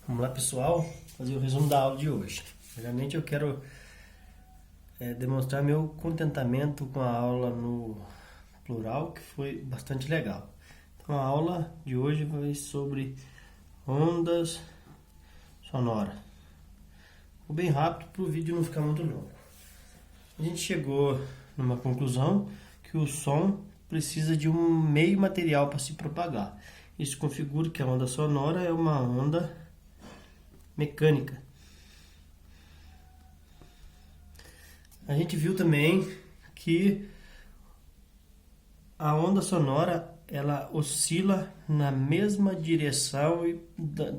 Vamos lá, pessoal, fazer o resumo da aula de hoje. Primeiramente eu quero demonstrar meu contentamento com a aula no plural, que foi bastante legal. Então a aula de hoje vai sobre ondas sonoras. Vou bem rápido para o vídeo não ficar muito longo. A gente chegou numa conclusão que o som precisa de um meio material para se propagar. Isso configura que a onda sonora é uma onda mecânica. A gente viu também que a onda sonora ela oscila na mesma direção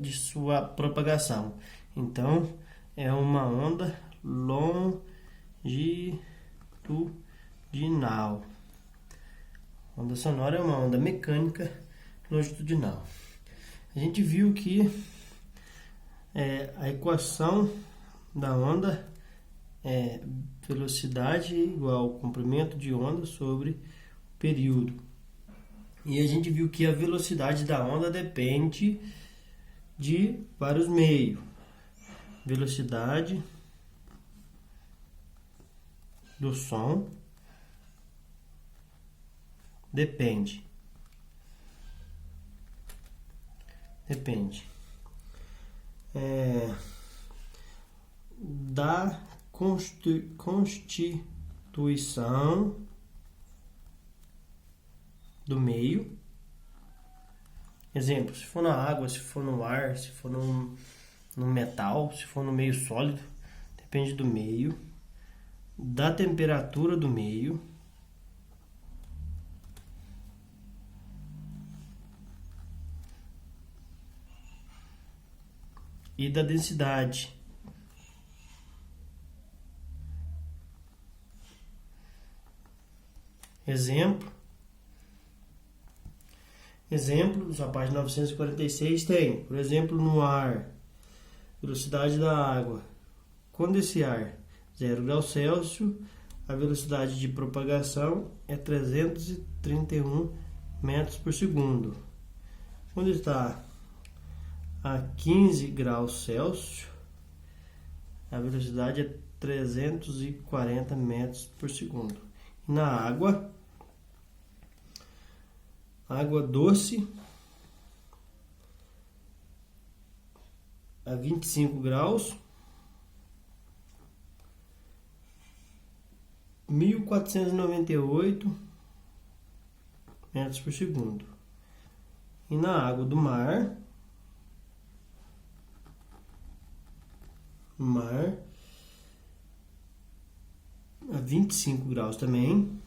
de sua propagação. Então é uma onda longitudinal. Onda sonora é uma onda mecânica longitudinal. A gente viu que a equação da onda é velocidade igual ao comprimento de onda sobre período. E a gente viu que a velocidade da onda depende de vários meios. Velocidade do som depende da constituição do meio. Exemplo, se for na água, se for no ar, se for no metal, se for no meio sólido, depende do meio, da temperatura do meio, e da densidade. Exemplo, na página 946 tem, por exemplo, no ar, velocidade da água. Quando esse ar 0 graus Celsius, a velocidade de propagação é 331 metros por segundo. Quando está a 15 graus Celsius, a velocidade é 340 metros por segundo. E na água doce, a 25 graus, 1498 metros por segundo. E na água do mar, a 25 graus também,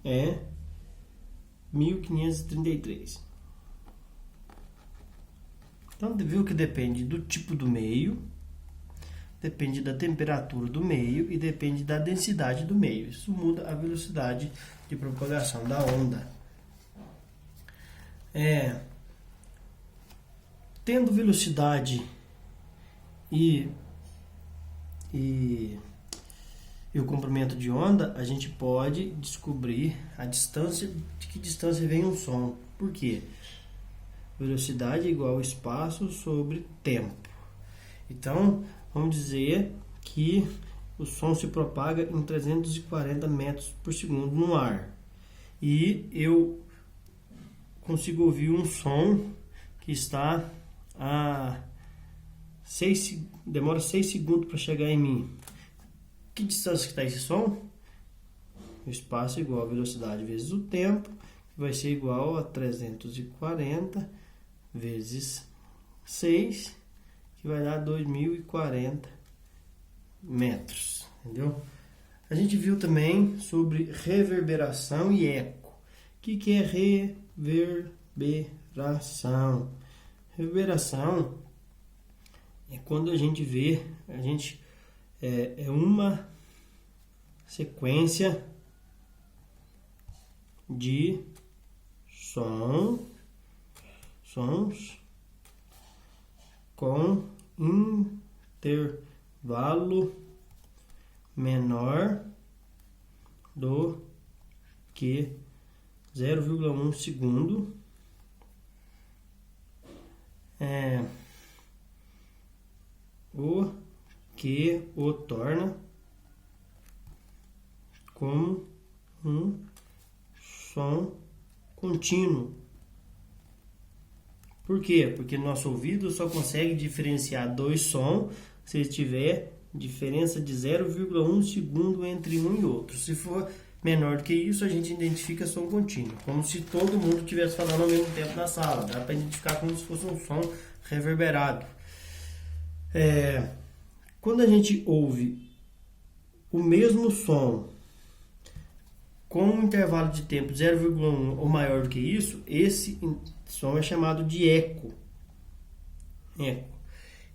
é 1533. Então, viu que depende do tipo do meio, depende da temperatura do meio e depende da densidade do meio. Isso muda a velocidade de propagação da onda. Tendo velocidade e o comprimento de onda, a gente pode descobrir a distância, de que distância vem um som. Por quê? Velocidade igual ao espaço sobre tempo. Então, vamos dizer que o som se propaga em 340 metros por segundo no ar. E eu consigo ouvir um som que está demora 6 segundos para chegar em mim. Que distância que está esse som? O espaço é igual a velocidade vezes o tempo, que vai ser igual a 340 vezes 6, que vai dar 2040 metros. Entendeu? A gente viu também sobre reverberação e eco. O que é reverberação? Reverberação é quando a gente vê, é uma sequência de sons com intervalo menor do que 0,1 segundo que o torna como um som contínuo. Por quê? Porque nosso ouvido só consegue diferenciar dois sons se tiver diferença de 0,1 segundo entre um e outro. Se for menor do que isso, a gente identifica som contínuo, como se todo mundo estivesse falando ao mesmo tempo na sala. Dá para identificar como se fosse um som reverberado. Quando a gente ouve o mesmo som com um intervalo de tempo 0,1 ou maior do que isso, esse som é chamado de eco.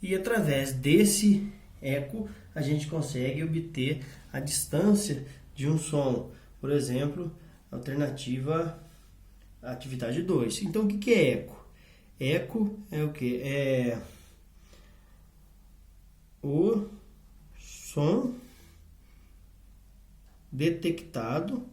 E através desse eco, a gente consegue obter a distância de um som. Por exemplo, alternativa à atividade 2. Então, o que é eco? Eco é o que? É o som detectado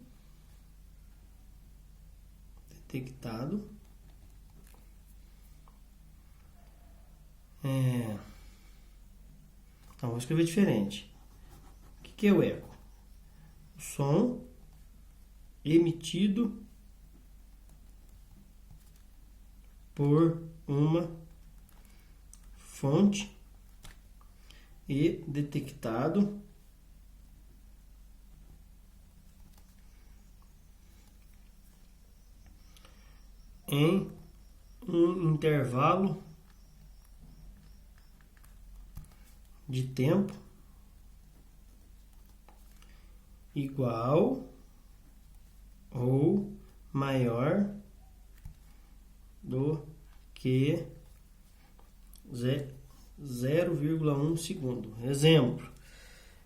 Então, vou escrever diferente. O que é o eco? O som emitido por uma fonte e detectado em um intervalo de tempo igual ou maior do que 0,1 segundo. Exemplo,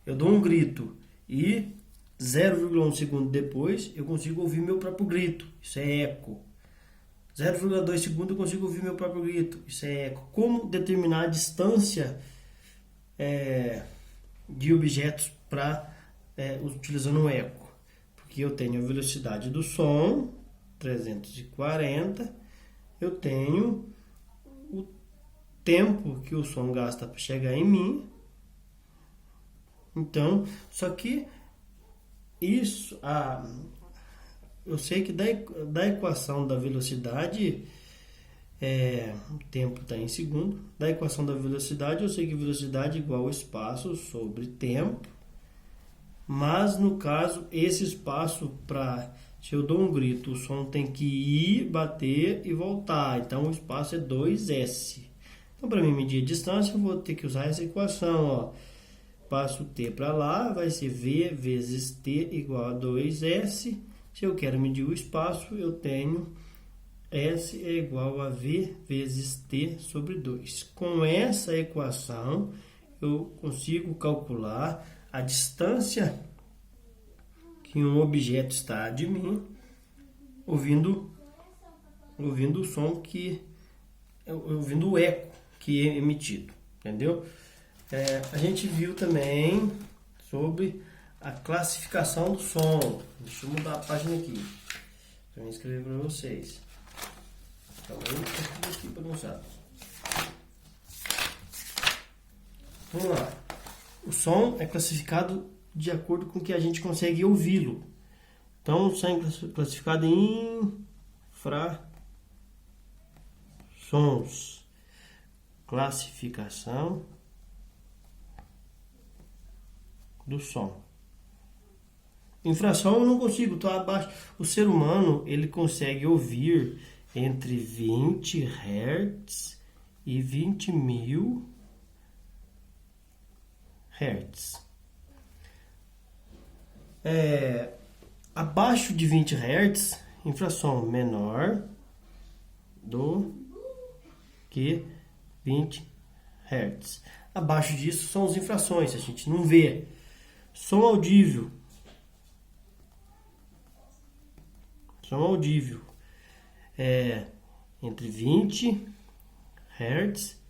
eu dou um grito e 0,1 segundo depois eu consigo ouvir meu próprio grito. Isso é eco. 0,2 segundo eu consigo ouvir meu próprio grito. Isso é eco. Como determinar a distância de objetos utilizando o eco? Porque eu tenho a velocidade do som, 340, eu tenho o tempo que o som gasta para chegar em mim. Então, só que isso, eu sei que da equação da velocidade, o tempo está em segundo. Da equação da velocidade, eu sei que velocidade é igual ao espaço sobre tempo. Mas, no caso, esse espaço, se eu dou um grito, o som tem que ir, bater e voltar. Então, o espaço é 2s. Então, para mim medir a distância, eu vou ter que usar essa equação. Passo t para lá, vai ser v vezes t igual a 2s. Se eu quero medir o espaço, eu tenho S é igual a V vezes T sobre 2. Com essa equação, eu consigo calcular a distância que um objeto está de mim, ouvindo o som ouvindo o eco que é emitido. Entendeu? A gente viu também sobre a classificação do som. Deixa eu mudar a página aqui para eu escrever para vocês. Calma aí, tá tudo aqui bagunçado. Vamos lá. O som é classificado de acordo com que a gente consegue ouvi-lo. Então, o som é classificado em infrassons. Classificação do som. Infração eu não consigo, estou abaixo. O ser humano, ele consegue ouvir entre 20 Hz e 20.000 Hz. Abaixo de 20 Hz, infração menor do que 20 Hz. Abaixo disso são os infrações, a gente não vê. Som audível. Som audível entre 20 Hz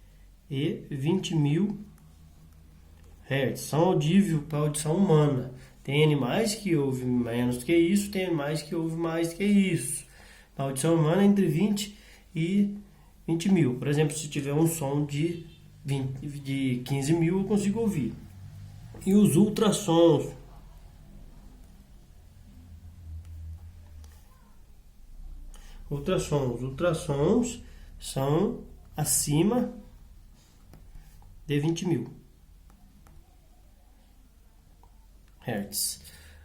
e 20.000 Hz. Som audível para audição humana. Tem animais que ouvem menos do que isso, tem animais que ouvem mais do que isso. A audição humana é entre 20 e 20.000. Por exemplo, se tiver um som de de 15.000 eu consigo ouvir. E os ultrassons. Ultrassons são acima de 20.000 Hz.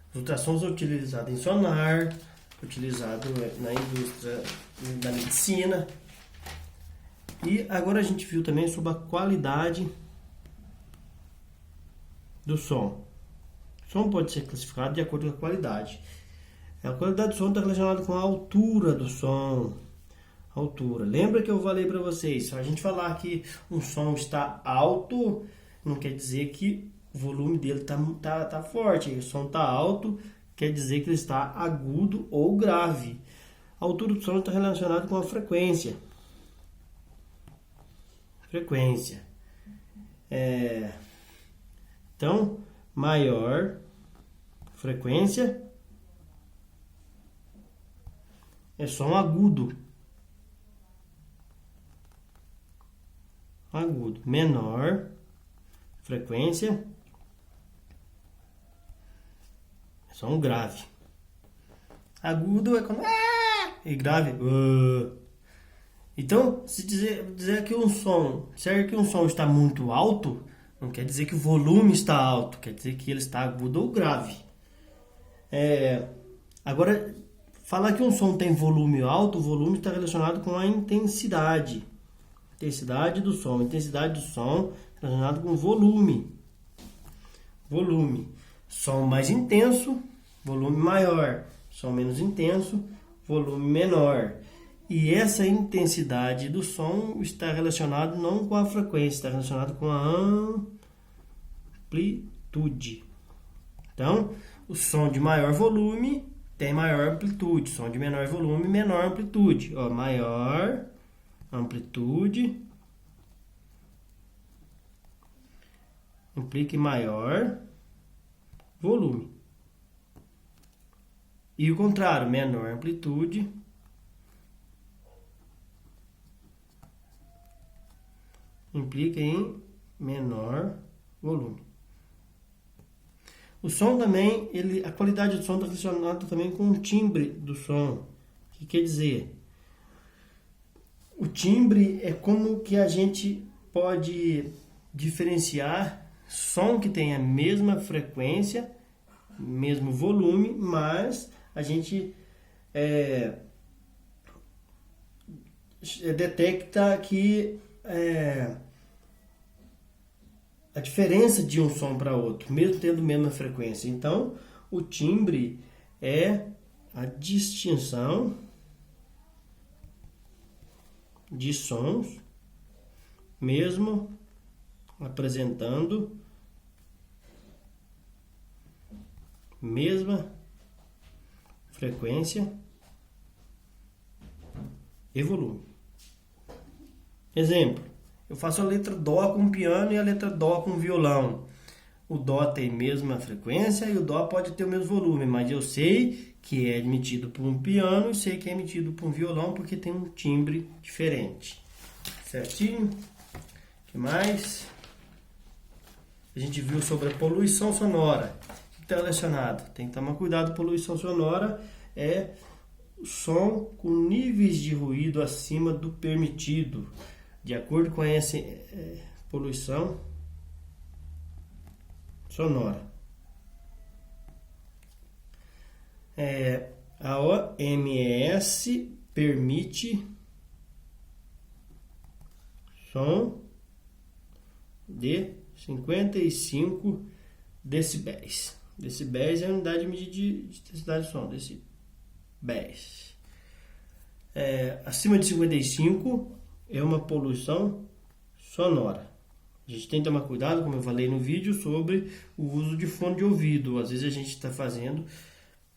Os ultrassons são utilizados em sonar, utilizado na indústria da medicina. E agora a gente viu também sobre a qualidade do som. O som pode ser classificado de acordo com a qualidade. A qualidade do som está relacionada com a altura do som. Altura. Lembra que eu falei para vocês, se a gente falar que um som está alto, não quer dizer que o volume dele tá forte. O som está alto, quer dizer que ele está agudo ou grave. A altura do som está relacionada com a frequência. Então, maior frequência é som agudo. Menor frequência é som grave. Agudo é quando e grave. Então, se dizer que um som, que um som está muito alto, não quer dizer que o volume está alto, quer dizer que ele está agudo ou grave. Agora, falar que um som tem volume alto, o volume está relacionado com a intensidade. Intensidade do som relacionado com volume. Som mais intenso, volume maior. Som menos intenso, volume menor. E essa intensidade do som está relacionada não com a frequência, está relacionado com a amplitude. Então, o som de maior volume tem maior amplitude, som de menor volume, menor amplitude. Maior amplitude implica em maior volume. E o contrário, menor amplitude implica em menor volume. O som também, a qualidade do som está relacionada também com o timbre do som. O que quer dizer? O timbre é como que a gente pode diferenciar som que tem a mesma frequência, mesmo volume, mas a gente detecta que a diferença de um som para outro, mesmo tendo a mesma frequência. Então, o timbre é a distinção de sons, mesmo apresentando mesma frequência e volume. Exemplo, eu faço a letra Dó com piano e a letra Dó com violão. O Dó tem a mesma frequência e o Dó pode ter o mesmo volume, mas eu sei que é emitido por um piano e sei que é emitido por um violão porque tem um timbre diferente. Certinho? O que mais? A gente viu sobre a poluição sonora. O que está relacionado? Tem que tomar cuidado. Poluição sonora é o som com níveis de ruído acima do permitido. De acordo com essa poluição sonora. A OMS permite som de 55 decibéis. Decibéis é a unidade de medida de intensidade de som. Decibéis. Acima de 55 é uma poluição sonora. A gente tem que tomar cuidado, como eu falei no vídeo, sobre o uso de fone de ouvido. Às vezes a gente está fazendo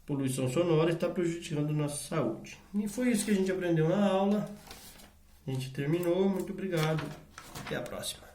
poluição sonora e está prejudicando a nossa saúde. E foi isso que a gente aprendeu na aula. A gente terminou. Muito obrigado. Até a próxima.